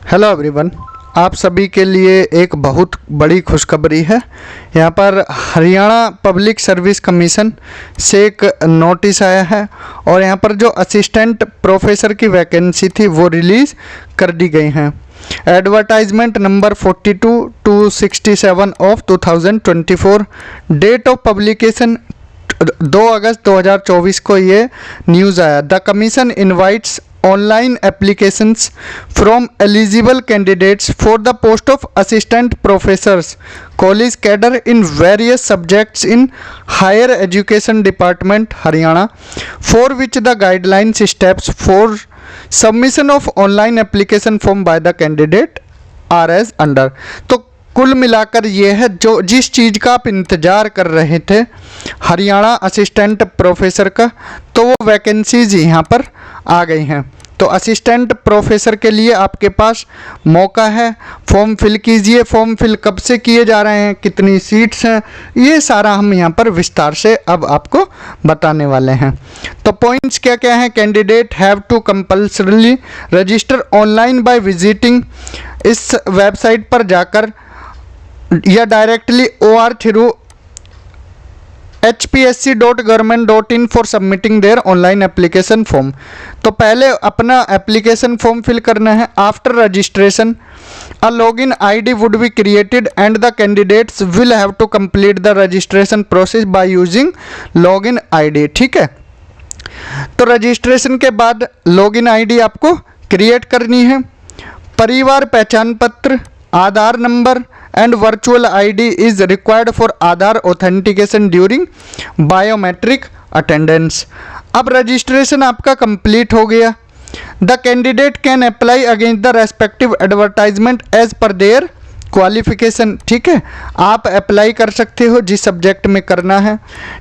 Hello everyone, आप सभी के लिए एक बहुत बड़ी खुशखबरी है। यहाँ पर हरियाणा पब्लिक सर्विस कमीशन से एक नोटिस आया है और यहाँ पर जो असिस्टेंट प्रोफेसर की वैकेंसी थी वो रिलीज़ कर दी गई हैं। Advertisement number 42/267 of 2024, date of publication 2 अगस्त 2024 को ये न्यूज़ आया। The commission invites online applications from eligible candidates for the post of assistant professors college cadre in various subjects in higher education department Haryana, for which the guidelines steps for submission of online application form by the candidate are as under। तो कुल मिलाकर ये है जो जिस चीज़ का आप इंतज़ार कर रहे थे हरियाणा असिस्टेंट प्रोफेसर का, तो वो वैकेंसीज यहाँ पर आ गई हैं। तो असिस्टेंट प्रोफेसर के लिए आपके पास मौका है। फॉर्म फिल कीजिए। फॉर्म फिल कब से किए जा रहे हैं, कितनी सीट्स हैं, ये सारा हम यहाँ पर विस्तार से अब आपको बताने वाले हैं। तो पॉइंट्स क्या क्या हैं। Candidate have to compulsorily register online by visiting, इस वेबसाइट पर जाकर या directly OR through hpsc.government.in for submitting their online application form. तो पहले अपना एप्लीकेशन फॉर्म फिल करना है। After registration a login ID would be created and the candidates will have to complete the registration process by using login ID। ठीक है, तो registration के बाद लॉगिन ID आपको क्रिएट करनी है। परिवार पहचान पत्र, आधार number and virtual ID is required for Aadhaar authentication during biometric attendance। अब रजिस्ट्रेशन आपका कंप्लीट हो गया। The candidate can apply against the respective advertisement as per their qualification. ठीक है, आप अप्लाई कर सकते हो जिस सब्जेक्ट में करना है।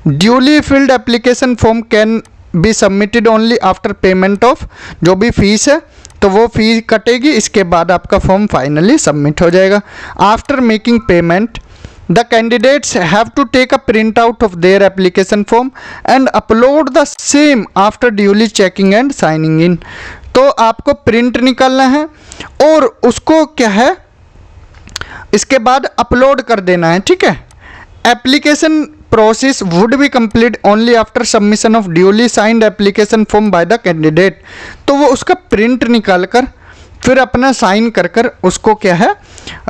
Duly field application form can be submitted only after payment of, जो भी फीस है तो वो फीस कटेगी, इसके बाद आपका फॉर्म फाइनली सबमिट हो जाएगा। After making payment the candidates have to take a print out of their application form and upload the same after duly checking and signing in. तो आपको प्रिंट निकालना है और उसको क्या है इसके बाद अपलोड कर देना है। ठीक है, application process would be complete only after submission of duly signed application form by the candidate। तो वो उसका प्रिंट निकाल कर फिर अपना साइन कर कर उसको क्या है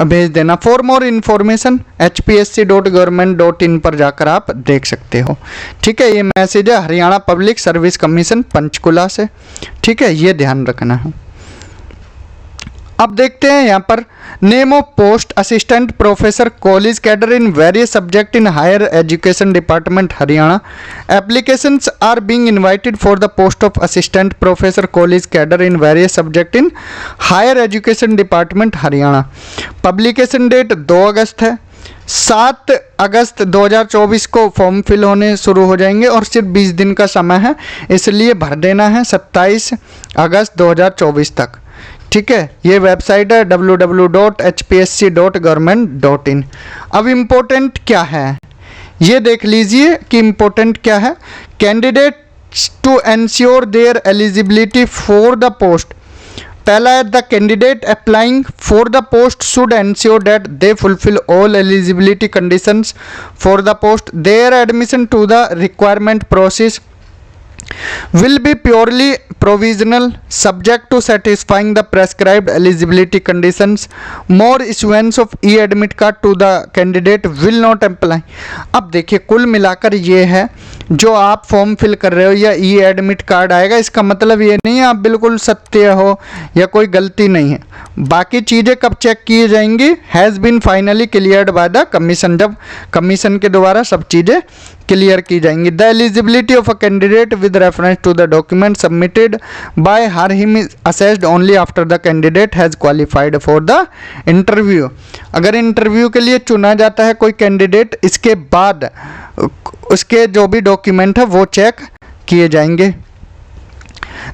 भेज देना। फॉर मोर इन्फॉर्मेशन hpsc.government.in पर जाकर आप देख सकते हो। ठीक है, ये मैसेज है Haryana public service commission Panchkula से। ठीक है, ये ध्यान रखना है। अब देखते हैं यहाँ पर name of post assistant professor college cadre in various subject in higher education department Haryana. Applications are being invited for the post of assistant professor college cadre in various subject in higher education department Haryana. Publication date 2 अगस्त है। 7 अगस्त 2024 को form fill होने शुरू हो जाएंगे और सिर्फ 20 दिन का समय है, इसलिए भर देना है 27 अगस्त 2024 तक। ठीक है, ये वेबसाइट है www.hpsc.government.in। अब इम्पोर्टेंट क्या है ये देख लीजिए कि इम्पोर्टेंट क्या है। Candidates to ensure their eligibility for the post. पहला है the candidate applying for the post should ensure that they fulfil all eligibility conditions for the post. Their admission to the requirement process will be purely provisional subject to satisfying the prescribed eligibility conditions। more issuance of e-admit card to the candidate will not apply। अब देखिए कुल मिलाकर ये है जो आप form fill कर रहे हो या e-admit कार्ड आएगा, इसका मतलब ये नहीं है आप बिल्कुल सत्य हो या कोई गलती नहीं है। बाकी चीज़ें कब चेक की जाएंगी, has been finally cleared by the commission, जब कमीशन के द्वारा सब चीज़ें क्लियर की जाएंगी। The eligibility of a candidate with reference to the document submitted by her him is assessed only after the candidate has qualified for the interview. अगर interview के लिए चुना जाता है कोई कैंडिडेट, इसके बाद उसके जो भी डॉक्यूमेंट है वो चेक किए जाएंगे।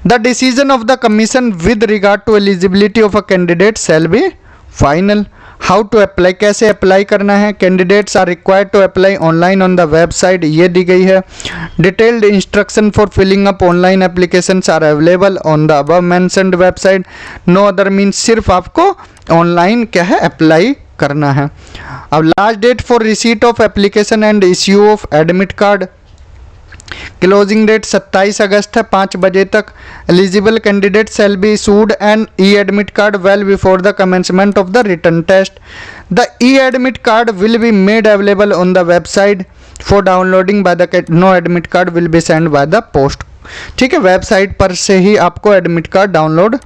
The decision of the commission with regard to eligibility of a candidate shall be final. How to apply, कैसे अप्लाई करना है। Candidates are required to apply online on the website, ये दी गई है। Detailed instruction for filling up online applications are available on the above mentioned website. No other means, सिर्फ आपको online क्या है अप्लाई करना है। अब last date for receipt of application and issue of admit card, closing date 27 अगस्त है 5 बजे तक। Eligible candidate shall be issued an e admit card well before the commencement of the written test. The e admit card will be made available on the website for downloading by the, no admit card will be send by the post. ठीक है, website पर से ही आपको admit card download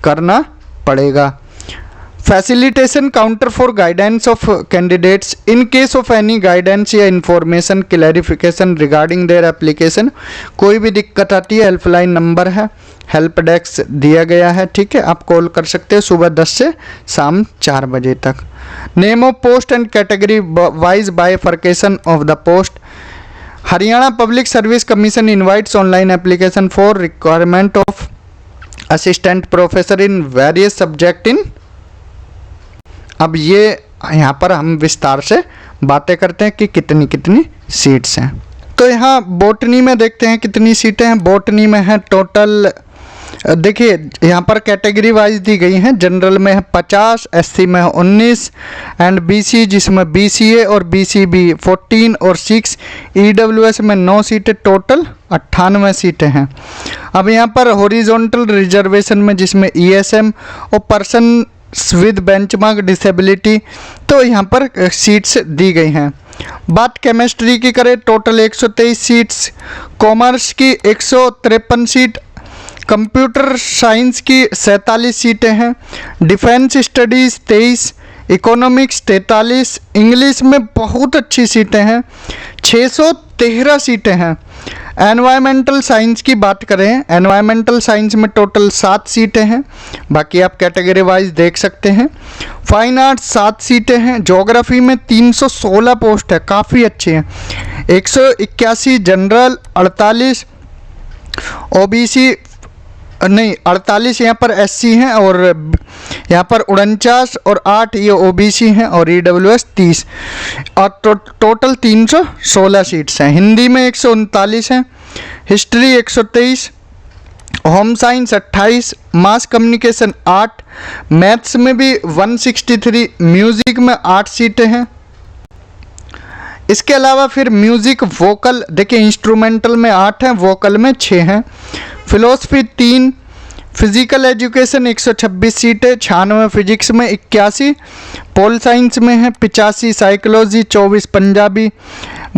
करना पड़ेगा। Facilitation counter for guidance of candidates in case of any guidance या information clarification regarding their application. कोई भी दिक्कत आती है, हेल्पलाइन नंबर है, हेल्प डेस्क दिया गया है। ठीक है, आप कॉल कर सकते हैं सुबह 10 से शाम 4 बजे तक। Name of post and category wise bifurcation of the post. Haryana public service commission invites online application for requirement of assistant professor in various subject इन। अब ये यहाँ पर हम विस्तार से बातें करते हैं कि कितनी कितनी सीट्स हैं। तो यहाँ बॉटनी में देखते हैं कितनी सीटें हैं। बॉटनी में है टोटल, देखिए यहाँ पर कैटेगरी वाइज दी गई हैं। जनरल में है 50, एससी में है 19 एंड बीसी जिसमें बीसीए और बीसीबी 14 और 6, ईडब्ल्यूएस में 9 सीटें, टोटल 98 सीटें हैं। अब यहाँ पर हॉरिजॉन्टल रिजर्वेशन में जिसमें ईएसएम और पर्सन विद बेंचमार्क डिसेबिलिटी, तो यहाँ पर सीट्स दी गई हैं। बात केमिस्ट्री की करें, टोटल 123 सीट्स, कॉमर्स की 153 सीट, कंप्यूटर साइंस की 47 सीटें हैं, डिफेंस स्टडीज़ 23, इकोनॉमिक्स 43, इंग्लिश में बहुत अच्छी सीटें हैं 613 सीटें हैं। एनवायरमेंटल साइंस की बात करें, एनवायरमेंटल साइंस में टोटल 7 सीटें हैं, बाकी आप कैटेगरी वाइज देख सकते हैं। फाइन आर्ट्स 7 सीटें हैं, ज्योग्राफी में 316 पोस्ट है, काफ़ी अच्छे हैं। 181 जनरल, 48 ओबीसी नहीं 48 यहाँ पर एससी हैं और यहाँ पर 49 और 8 ये ओबीसी हैं और ईडब्ल्यूएस 30 और टोटल 316 सीट्स हैं। हिंदी में 139 हैं, history 123, home science 28, mass communication 8, maths में भी 163, म्यूज़िक में 8 सीटें हैं। इसके अलावा फिर म्यूज़िक वोकल देखिए, इंस्ट्रूमेंटल में 8 हैं, वोकल में 6 हैं। फिलोसफी 3, फिजिकल एजुकेशन 126 सीटें, 96 फिजिक्स में 81, पोल साइंस में है 85, साइकोलॉजी 24, पंजाबी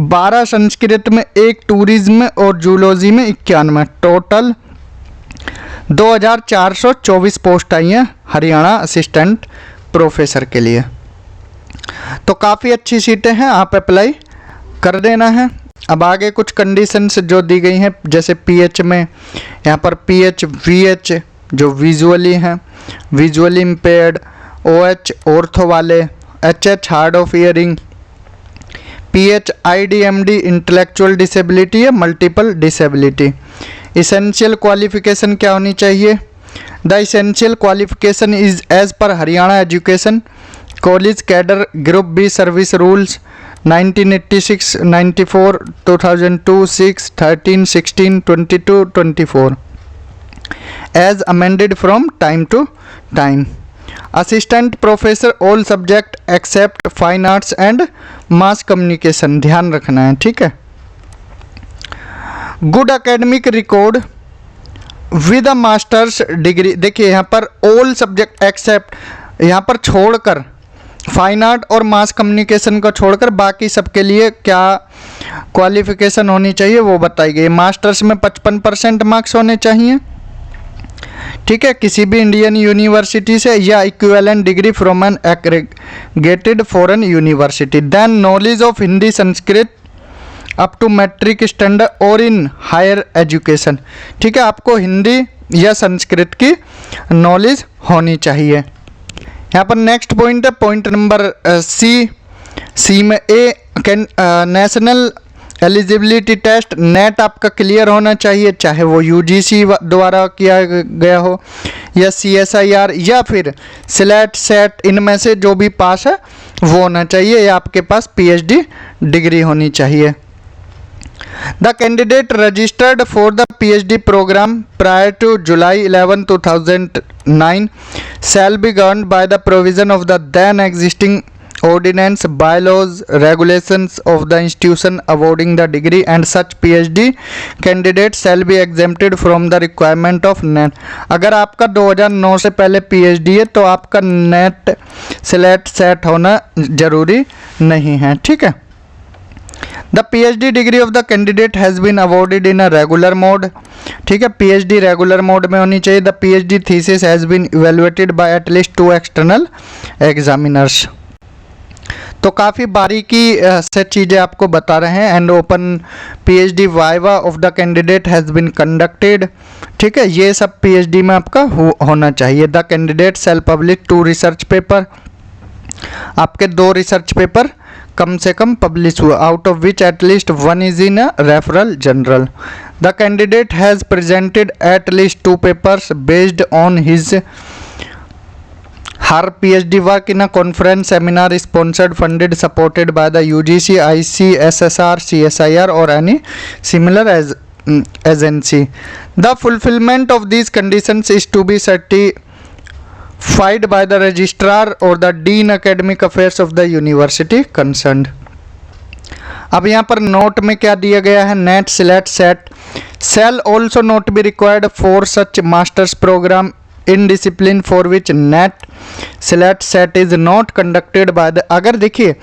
12, संस्कृत में 1, टूरिज्म और जूलॉजी में 91, टोटल 2424 पोस्ट आई हैं हरियाणा असिस्टेंट प्रोफेसर के लिए। तो काफ़ी अच्छी सीटें हैं, आप अप्लाई कर देना है। अब आगे कुछ कंडीशंस जो दी गई हैं, जैसे पीएच में यहाँ पर पीएच वीएच जो विजुअली हैं, विजुअली इम्पेयर्ड, ओएच ऑर्थो वाले, HH hard of hearing, PH IDMD intellectual disability या मल्टीपल डिसेबिलिटी। इसेंशियल क्वालिफिकेशन क्या होनी चाहिए? The essential qualification is as per Haryana Education College Cadre Group B Service Rules 1986, 94, 2002, 6, 13, 16, 22, 24 as amended from time to time. Assistant professor all subject except fine arts and mass communication, ध्यान रखना है, ठीक है। Good academic record with a masters degree, देखिए यहाँ पर all subject accept, यहाँ पर छोड़कर फाइन आर्ट और मास कम्युनिकेशन को छोड़कर बाकी सबके लिए क्या क्वालिफिकेशन होनी चाहिए वो बताई गई। मास्टर्स में 55% मार्क्स होने चाहिए, ठीक है, किसी भी इंडियन यूनिवर्सिटी से या equivalent degree from an aggregated foreign university. Then knowledge of Hindi Sanskrit up to matric standard और इन हायर एजुकेशन, ठीक है, आपको हिंदी या संस्कृत की नॉलेज होनी चाहिए। यहाँ पर नेक्स्ट पॉइंट है पॉइंट नंबर सी में ए नेशनल एलिजिबिलिटी टेस्ट नेट आपका क्लियर होना चाहिए, चाहे वो यूजीसी द्वारा किया गया हो या सीएसआईआर या फिर स्लेट सेट, इनमें से जो भी पास है वो होना चाहिए, या आपके पास पीएचडी डिग्री होनी चाहिए। The candidate registered for the PhD program prior to July 11, 2009 shall be governed by the provision of the then existing ordinance, bylaws, regulations of the institution awarding the degree, and such PhD candidate shall be exempted from the requirement of NET। अगर आपका 2009 से पहले PhD है तो आपका net SLET set होना जरूरी नहीं है, ठीक है। The PhD degree of the candidate has been awarded in a regular mode, ठीक है, PhD रेगुलर मोड में होनी चाहिए। The PhD thesis has been evaluated by at least 2 external examiners। तो काफ़ी बारीकी से चीज़ें आपको बता रहे हैं। And open PhD viva of the candidate has been conducted, ठीक है, ये सब PhD में आपका होना चाहिए। The candidate shall publish 2 research paper, आपके 2 रिसर्च पेपर कम से कम पब्लिश हुआ, out of which at least 1 is in a referral journal. The candidate has presented at least 2 papers based on his her PhD work in a conference seminar sponsored funded supported by the UGC, ICSSR, CSIR और any similar agency. The fulfilment of these conditions is to be certified by the registrar or the dean academic affairs of the university concerned। अब यहाँ पर note में क्या दिया गया है, NET SLET set shall also not be required for such master's program in discipline for which net slate set is not conducted by the. अगर देखिए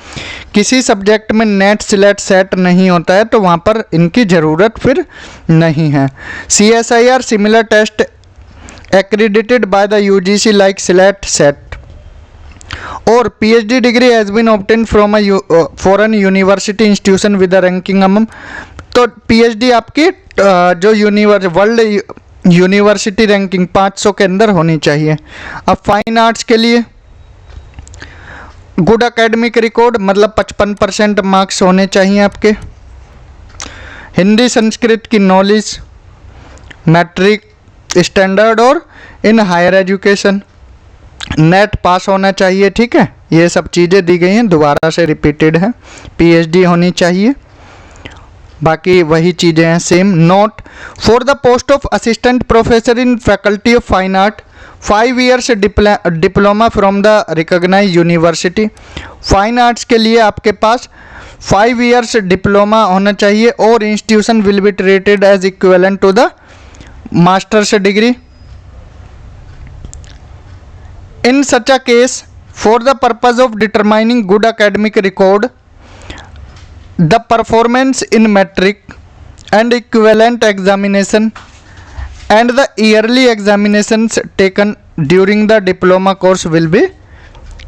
किसी सब्जेक्ट में नेट स्लेट सेट नहीं होता है तो वहाँ पर इनकी ज़रूरत फिर नहीं है। CSIR similar test accredited by the UGC like SLAT set, or PhD degree has been obtained from a foreign university institution with a ranking among। तो PhD आपकी जो वर्ल्ड यूनिवर्सिटी रैंकिंग 500 के अंदर होनी चाहिए। अब फाइन आर्ट्स के लिए गुड एकेडमिक रिकॉर्ड मतलब 55% मार्क्स होने चाहिए आपके। हिंदी संस्कृत की नॉलेज, मैट्रिक स्टैंडर्ड और इन हायर एजुकेशन, नेट पास होना चाहिए, ठीक है। ये सब चीज़ें दी गई हैं, दोबारा से रिपीटेड है। PhD होनी चाहिए, बाकी वही चीज़ें हैं same. Note for the post of assistant professor in faculty of fine art 5 years diploma from the recognised university. Fine arts के लिए आपके पास 5 ईयर्स डिप्लोमा होना चाहिए और institution will be treated as equivalent to the master's degree. In such a case, for the purpose of determining good academic record, the performance in metric and equivalent examination and the yearly examinations taken during the diploma course will be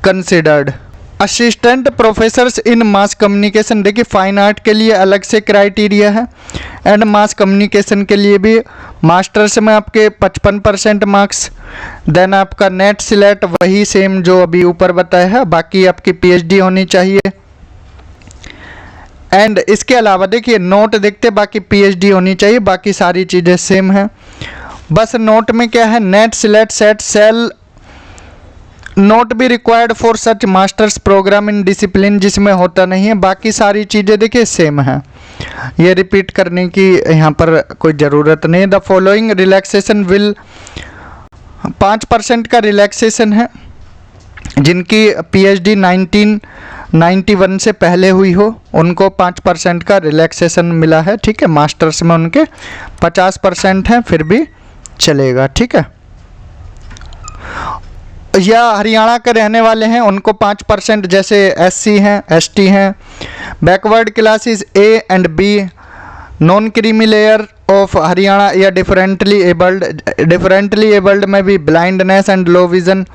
considered। Assistant professors in mass communication, देखिए fine art के लिए अलग से criteria है and mass communication के लिए भी। Masters में आपके 55% मार्क्स, देन आपका नेट स्लेट वही सेम जो अभी ऊपर बताया है, बाकी आपकी PhD होनी चाहिए। एंड इसके अलावा देखिए नोट देखते, बाकी PhD होनी चाहिए, बाकी सारी चीज़ें सेम हैं। बस नोट में क्या है, NET SLET SET shall not be required for such master's programme in discipline, जिसमें होता नहीं है। बाकी सारी चीज़ें देखिए सेम है, ये रिपीट करने की यहाँ पर कोई ज़रूरत नहीं। द फॉलोइंग रिलैक्सेशन विल 5% का रिलैक्सेशन है जिनकी PhD 1991 से पहले हुई हो, उनको 5% का रिलैक्सेशन मिला है, ठीक है। मास्टर्स में उनके 50% हैं, फिर भी चलेगा, ठीक है। या हरियाणा के रहने वाले हैं उनको 5%, जैसे SC हैं, ST हैं। Backward classes A and B, non creamy layer of Haryana या डिफरेंटली एबल्ड में भी blindness and low vision,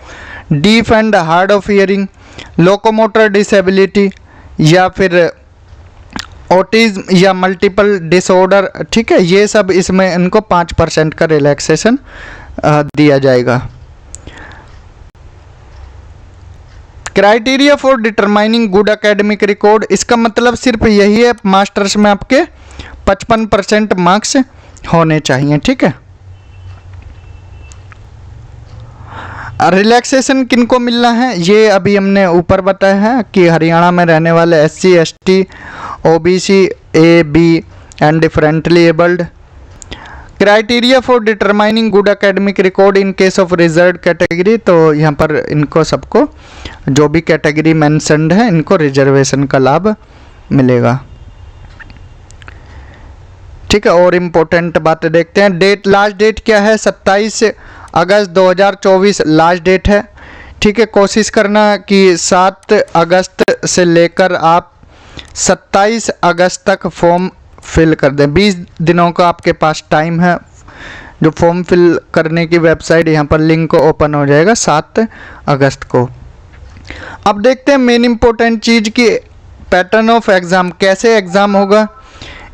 deaf and hard of hearing, locomotor disability या फिर ऑटिज्म या मल्टीपल डिसऑर्डर, ठीक है। ये सब इसमें इनको 5% का रिलैक्सेशन दिया जाएगा। Criteria for determining good academic record, इसका मतलब सिर्फ यही है मास्टर्स में आपके 55% मार्क्स होने चाहिए। ठीक है। रिलैक्सेशन किनको मिलना है, ये अभी हमने ऊपर बताया है कि हरियाणा में रहने वाले SC ST OBC AB and differently abled. Criteria for determining good academic record in case of reserve category, तो यहाँ पर इनको सबको जो भी कैटेगरी मेंशन्ड है इनको रिजर्वेशन का लाभ मिलेगा। ठीक है। और इम्पोर्टेंट बातें देखते हैं। डेट, लास्ट डेट क्या है, 27 अगस्त 2024 लास्ट डेट है। ठीक है। कोशिश करना कि 7 अगस्त से लेकर आप 27 अगस्त तक फॉर्म फिल कर दें। 20 दिनों का आपके पास टाइम है। जो फॉर्म फिल करने की वेबसाइट यहाँ पर लिंक ओपन हो जाएगा 7 अगस्त को। अब देखते हैं मेन इंपॉर्टेंट चीज़ की पैटर्न ऑफ एग्ज़ाम, कैसे एग्ज़ाम होगा।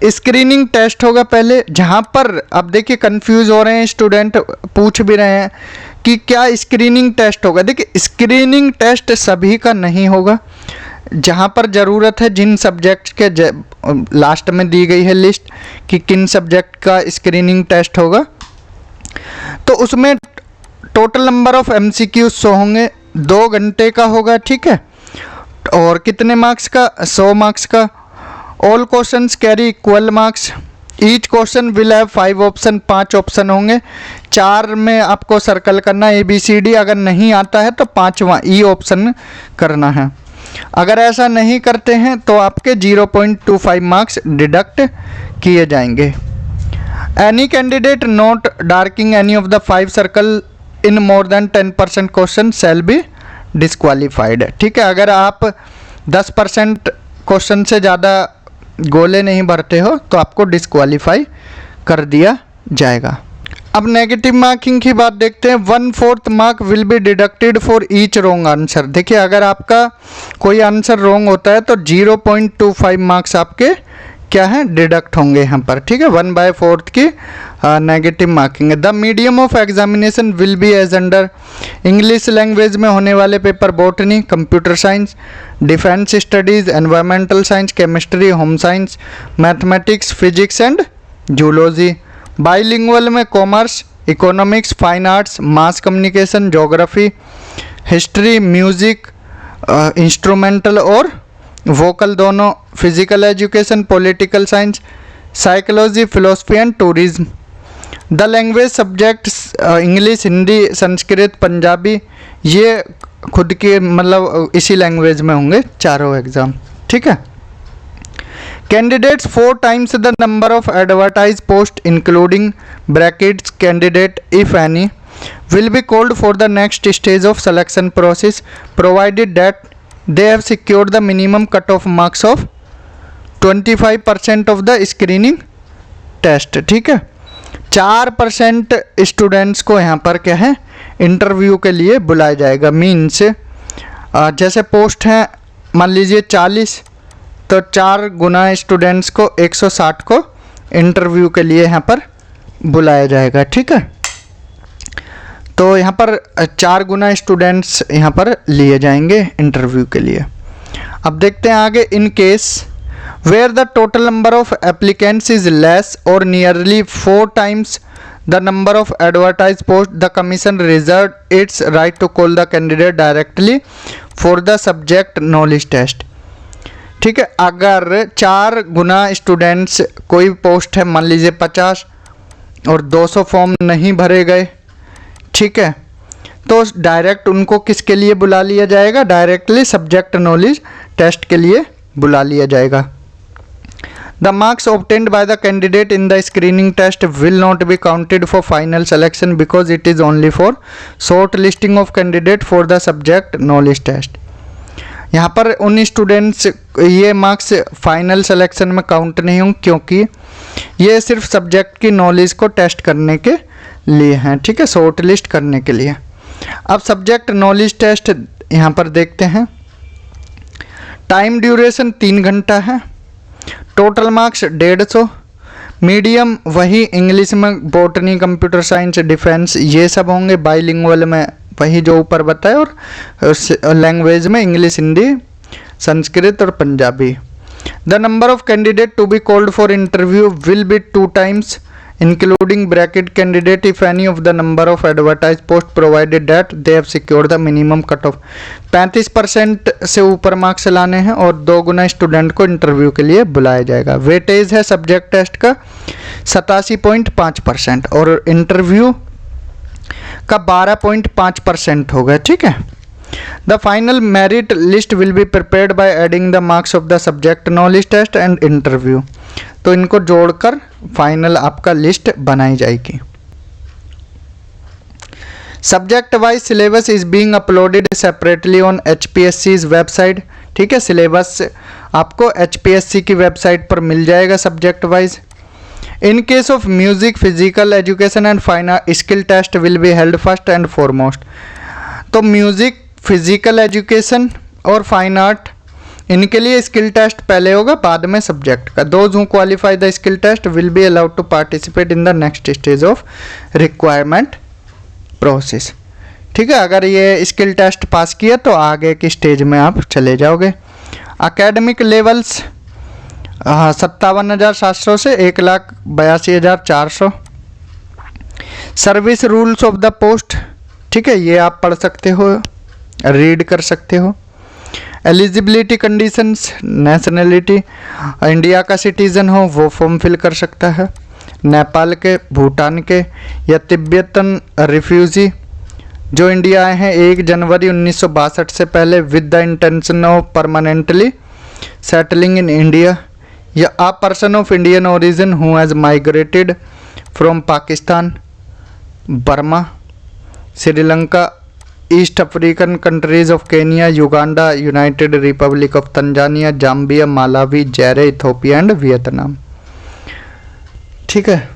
स्क्रीनिंग टेस्ट होगा पहले, जहाँ पर अब देखिए कंफ्यूज हो रहे हैं स्टूडेंट, पूछ भी रहे हैं कि क्या स्क्रीनिंग टेस्ट होगा। देखिए स्क्रीनिंग टेस्ट सभी का नहीं होगा, जहाँ पर ज़रूरत है जिन सब्जेक्ट के लास्ट में दी गई है लिस्ट कि किन सब्जेक्ट का स्क्रीनिंग टेस्ट होगा, तो उसमें टोटल नंबर ऑफ MCQ 100 होंगे, 2 घंटे का होगा। ठीक है। और कितने मार्क्स का, 100 मार्क्स का। All questions carry equal marks. Each question will have 5 option, 5 option होंगे। 4 में आपको सर्कल करना ABCD, अगर नहीं आता है तो 5वां E ऑप्शन करना है। अगर ऐसा नहीं करते हैं तो आपके 0.25 मार्क्स डिडक्ट किए जाएंगे। Any candidate not darking any of the 5 circle in more than 10% question shall be disqualified. ठीक है। अगर आप 10% क्वेश्चन से ज़्यादा गोले नहीं भरते हो तो आपको डिस्क्वालीफाई कर दिया जाएगा। अब नेगेटिव मार्किंग की बात देखते हैं। 1/4 mark will be deducted for each wrong answer. देखिए अगर आपका कोई आंसर रॉन्ग होता है तो 0.25 मार्क्स आपके क्या है, डिडक्ट होंगे यहाँ पर। ठीक है। 1/4 की नेगेटिव मार्किंग है। The medium of examination will be as under. English language में होने वाले paper botany, computer science, defence studies, environmental science, chemistry, home science, mathematics, physics and zoology. Bilingual में commerce, economics, fine arts, mass communication, geography, history, music, instrumental और vocal दोनों, physical education, political science, psychology, philosophy and tourism. The language subjects English, Hindi, Sanskrit, Punjabi, ये खुद के मतलब इसी language में होंगे चारों एग्ज़ाम। ठीक है। Candidates 4 times the number of advertised post including brackets candidate if any will be called for the next stage of selection process provided that they have secured the minimum cutoff marks of 25% of the screening test। ठीक है। 4% students को यहाँ पर क्या है, interview के लिए बुलाया जाएगा। मीन्स जैसे पोस्ट हैं मान लीजिए 40, तो 4 गुना स्टूडेंट्स को 160 को इंटरव्यू के लिए यहाँ पर बुलाया जाएगा। ठीक है। तो यहाँ पर 4 गुना स्टूडेंट्स यहाँ पर लिए जाएंगे इंटरव्यू के लिए। अब देखते हैं आगे। In case where the total number of applicants is less और nearly 4 times the number of advertised post, the commission reserved its right to call the candidate directly for the subject knowledge test। ठीक है। अगर 4 गुना students, कोई post है मान लीजिए 50 और 200 form नहीं भरे गए, ठीक है, तो डायरेक्ट उनको किसके लिए बुला लिया जाएगा, डायरेक्टली सब्जेक्ट नॉलेज टेस्ट के लिए बुला लिया जाएगा। The marks obtained by the candidate in the screening test will not be counted for final selection because it is only for short listing of candidate for the subject knowledge test। यहाँ पर उन students ये marks final selection में count नहीं होंगे क्योंकि ये सिर्फ सब्जेक्ट की नॉलेज को टेस्ट करने के लिए हैं। ठीक है। शॉर्ट लिस्ट करने के लिए। अब सब्जेक्ट नॉलेज टेस्ट यहाँ पर देखते हैं। टाइम ड्यूरेशन 3 घंटा है। Total marks 150। मीडियम वही इंग्लिश में बॉटनी, कंप्यूटर साइंस, डिफेंस ये सब होंगे। बाइलिंगुअल में वही जो ऊपर बताया, और लैंग्वेज में इंग्लिश, हिंदी, संस्कृत और Punjabi. The number of candidate to be called for interview will be 2 times including bracket candidate if any of the number of advertised post provided that they have secured the minimum cut off। 35% से ऊपर marks लाने हैं और 2 गुना student को interview के लिए बुलाया जाएगा। वेटेज है सब्जेक्ट टेस्ट का 87.5% और इंटरव्यू का 12.5% होगा। ठीक है। The final merit list will be prepared by adding the marks of the subject knowledge test and interview. तो इनको जोड़कर फाइनल आपका लिस्ट बनाई जाएगी। Subject wise syllabus is being uploaded separately on HPSC's website. ठीक है, सिलेबस आपको HPSC की वेबसाइट पर मिल जाएगा subject wise. In case of music, physical education and fine art, skill test will be held first and foremost. तो music, physical education और fine art, इनके लिए स्किल टेस्ट पहले होगा, बाद में सब्जेक्ट का। Those who qualify the skill test will be allowed to participate in the next stage of requirement process. ठीक है, अगर ये स्किल टेस्ट पास किया तो आगे की स्टेज में आप चले जाओगे। एकेडमिक लेवल्स 57,700 से 1,82,400। Service rules of the post, ठीक है, ये आप पढ़ सकते हो, रीड कर सकते हो। एलिजिबिलिटी कंडीशंस, नेशनलिटी, इंडिया का सिटीज़न हो वो फॉर्म फिल कर सकता है, नेपाल के, भूटान के या तिब्बतन रिफ्यूजी जो इंडिया आए हैं 1 जनवरी 1962 से पहले with the intention of permanently settling in India, या a person of Indian origin who has migrated from Pakistan, Burma, Sri Lanka, East African countries of Kenya, Uganda, United Republic of Tanzania, Zambia, Malawi, Zaire, Ethiopia and Vietnam. ठीक है,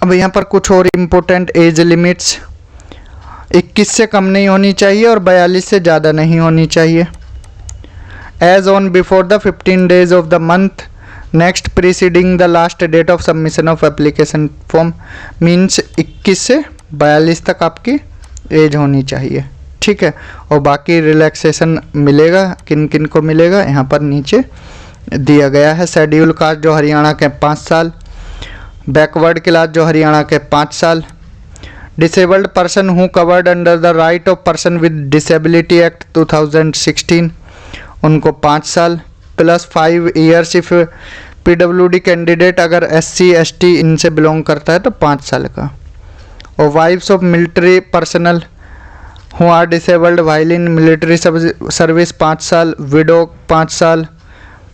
अब यहाँ पर कुछ और important as limits, 21 से कम नहीं होनी चाहिए और 42 से ज़्यादा नहीं होनी चाहिए। As on before the 15 days of the month next preceding the last date of submission of application form, means 21 से 42 तक आपकी एज होनी चाहिए। ठीक है, और बाकी रिलैक्सेशन मिलेगा, किन किन को मिलेगा यहाँ पर नीचे दिया गया है। शेड्यूल कास्ट जो हरियाणा के 5 साल, बैकवर्ड क्लास जो हरियाणा के 5 साल, disabled person who covered under the right of person with disability act 2016 उनको 5 साल plus 5 years if PWD candidate अगर SC ST इनसे बिलोंग करता है तो 5 साल का। और wives of military personnel who are disabled while in military service 5 साल, विडो 5 साल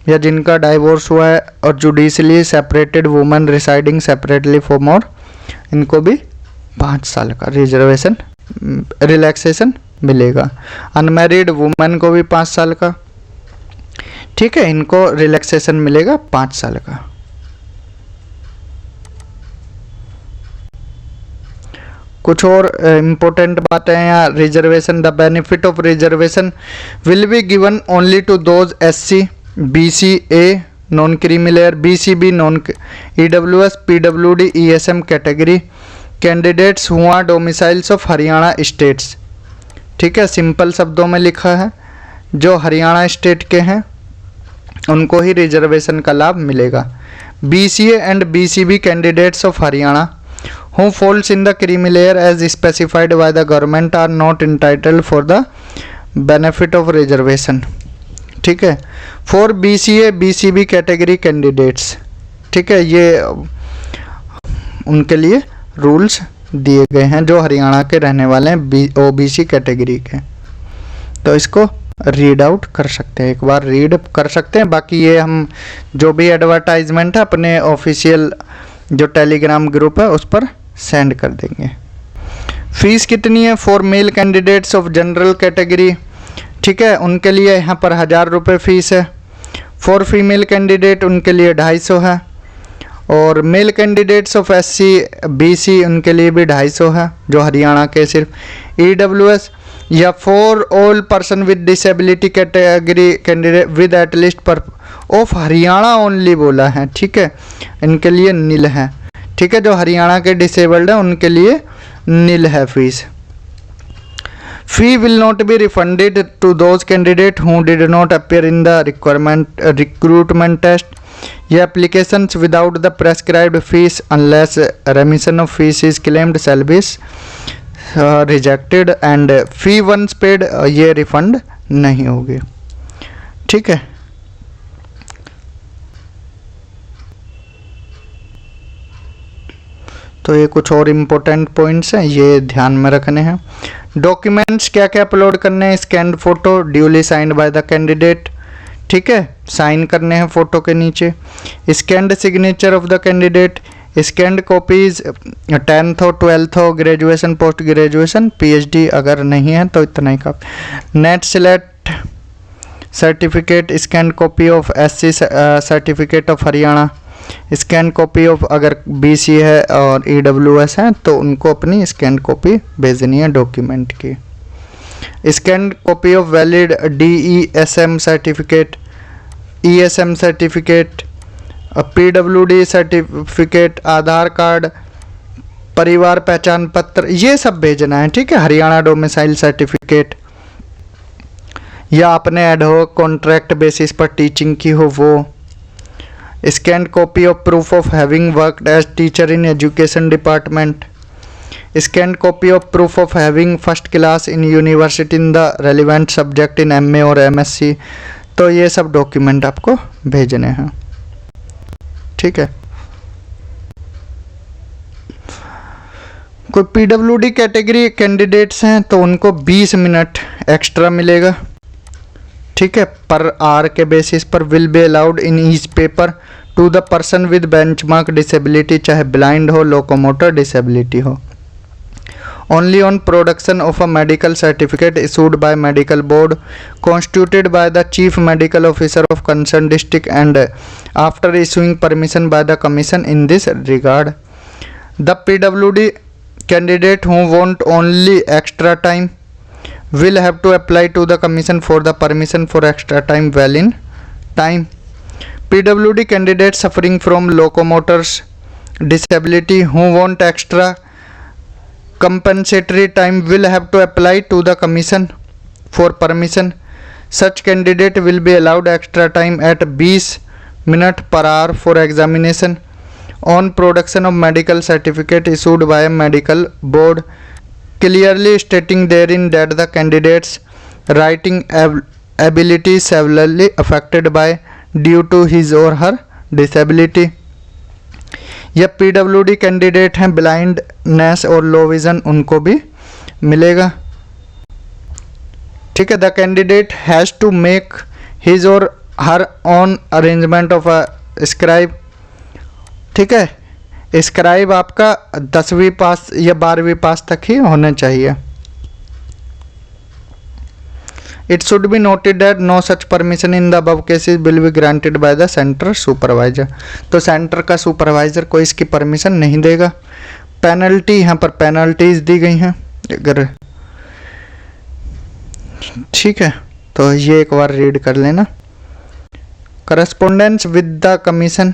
या जिनका डाइवोर्स हुआ है, और judicially separated women residing separately for more, इनको भी 5 साल का रिजर्वेशन रिलैक्सेशन मिलेगा। अनमैरिड वुमेन को भी 5 साल का। ठीक है, इनको रिलैक्सेशन मिलेगा 5 साल का। कुछ और इम्पोर्टेंट बातें हैं यहाँ। Reservation, the benefit of reservation will be given only to those SC BC A non creamy layer, BCB non EWS PWD ESM category candidates who are domiciles of Haryana states. ठीक है, सिंपल शब्दों में लिखा है, जो हरियाणा स्टेट के हैं उनको ही रिजर्वेशन का लाभ मिलेगा। BCA and BCB candidates of Haryana who falls in the creamy layer as specified by the government are not entitled for the benefit of reservation. ठीक है, for BCA BCB category candidates, ठीक है, ये उनके लिए रूल्स दिए गए हैं जो हरियाणा के रहने वाले हैं OBC कैटेगरी के। तो इसको रीड आउट कर सकते हैं, एक बार रीड कर सकते हैं। बाकी ये हम जो भी एडवर्टाइजमेंट है अपने ऑफिशियल जो टेलीग्राम ग्रुप है उस पर सेंड कर देंगे। फीस कितनी है for male candidates of general category? ठीक है, उनके लिए यहाँ पर 1000 रुपये फ़ीस है। फॉर फीमेल कैंडिडेट उनके लिए 250 है, और male candidates of SC BC उनके लिए भी 250 है जो हरियाणा के सिर्फ। EWS या for all person with disability category candidate with at least पर ऑफ हरियाणा ओनली बोला है। ठीक है, इनके लिए नील है। ठीक है, जो हरियाणा के डिसेबल्ड हैं उनके लिए नील है fees. Fee will not be refunded to those candidate who did not appear in the recruitment test. ये applications without the prescribed fees unless remission of fees is claimed shall be rejected and fee once paid ये refund नहीं होगी। ठीक है, तो ये कुछ और इम्पोर्टेंट पॉइंट्स हैं, ये ध्यान में रखने हैं। डॉक्यूमेंट्स क्या क्या अपलोड करने हैं, scanned photo duly signed by the candidate, ठीक है, साइन करने हैं फोटो के नीचे। Scanned signature of the candidate, scanned copies 10th हो 12th हो, ग्रेजुएशन पोस्ट ग्रेजुएशन PhD अगर नहीं है तो इतना ही काफी। Net select certificate, scanned copy of SC certificate of Haryana, scan copy of अगर BC है और EWS है तो उनको अपनी स्कैन कॉपी भेजनी है डॉक्यूमेंट की। Scan copy of valid DESM certificate, ESM certificate, PWD certificate, Aadhaar card, परिवार पहचान पत्र, ये सब भेजना है। ठीक है, हरियाणा डोमिसाइल सर्टिफिकेट या अपने एडहॉक कॉन्ट्रैक्ट बेसिस पर टीचिंग की हो वो। Scan copy of proof of having worked as teacher in education department, scan copy of proof of having first class in university in the relevant subject in MA और MSc। तो ये सब document आपको भेजने हैं। ठीक है, कोई PWD कैटेगरी कैंडिडेट्स हैं तो उनको 20 मिनट एक्स्ट्रा मिलेगा। ठीक है, पर आवर के बेसिस पर will be allowed in each paper two the person with benchmark disability, चाहे ब्लाइंड हो लोकोमोटर डिसेबिलिटी हो। Only on production of a medical certificate issued by medical board constituted by the chief medical officer of concern district and after issuing permission bye the commission in this regard. The PWD candidate who want only extra time will have to apply to the commission for the permission for extra time well in time. PWD candidates suffering from locomotors disability who want extra compensatory time will have to apply to the commission for permission. Such candidate will be allowed extra time at 20 minutes per hour for examination on production of medical certificate issued by a medical board, clearly stating therein that the candidate's writing ability is severely affected by due to his or her disability. यह PWD candidate हैं blindness और low vision, उनको भी मिलेगा। ठीक है, the candidate has to make his or her own arrangement of a scribe. ठीक है, स्क्राइब आपका 10वीं पास या 12वीं पास तक ही होना चाहिए। It should be noted that no such permission in the above cases will be granted by the centre supervisor. तो सेंटर का सुपरवाइजर कोई इसकी परमिशन नहीं देगा। पेनल्टी, यहाँ पर पेनल्टीज दी गई हैं अगर, ठीक है, तो ये एक बार रीड कर लेना। Correspondence with the commission,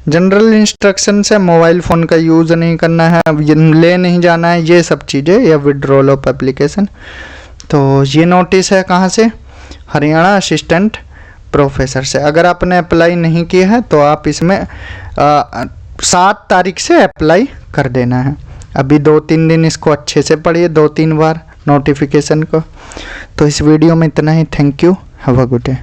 general instruction से मोबाइल फ़ोन का यूज़ नहीं करना है, ले नहीं जाना है, ये सब चीज़ें, या विड्रॉल ऑफ एप्लीकेशन। तो ये नोटिस है कहाँ से, हरियाणा असिस्टेंट प्रोफेसर से। अगर आपने अप्लाई नहीं किया है तो आप इसमें 7 तारीख से अप्लाई कर देना है। अभी 2-3 दिन इसको अच्छे से पढ़िए, 2-3 बार नोटिफिकेशन को। तो इस वीडियो में इतना ही। Thank you, have a good day.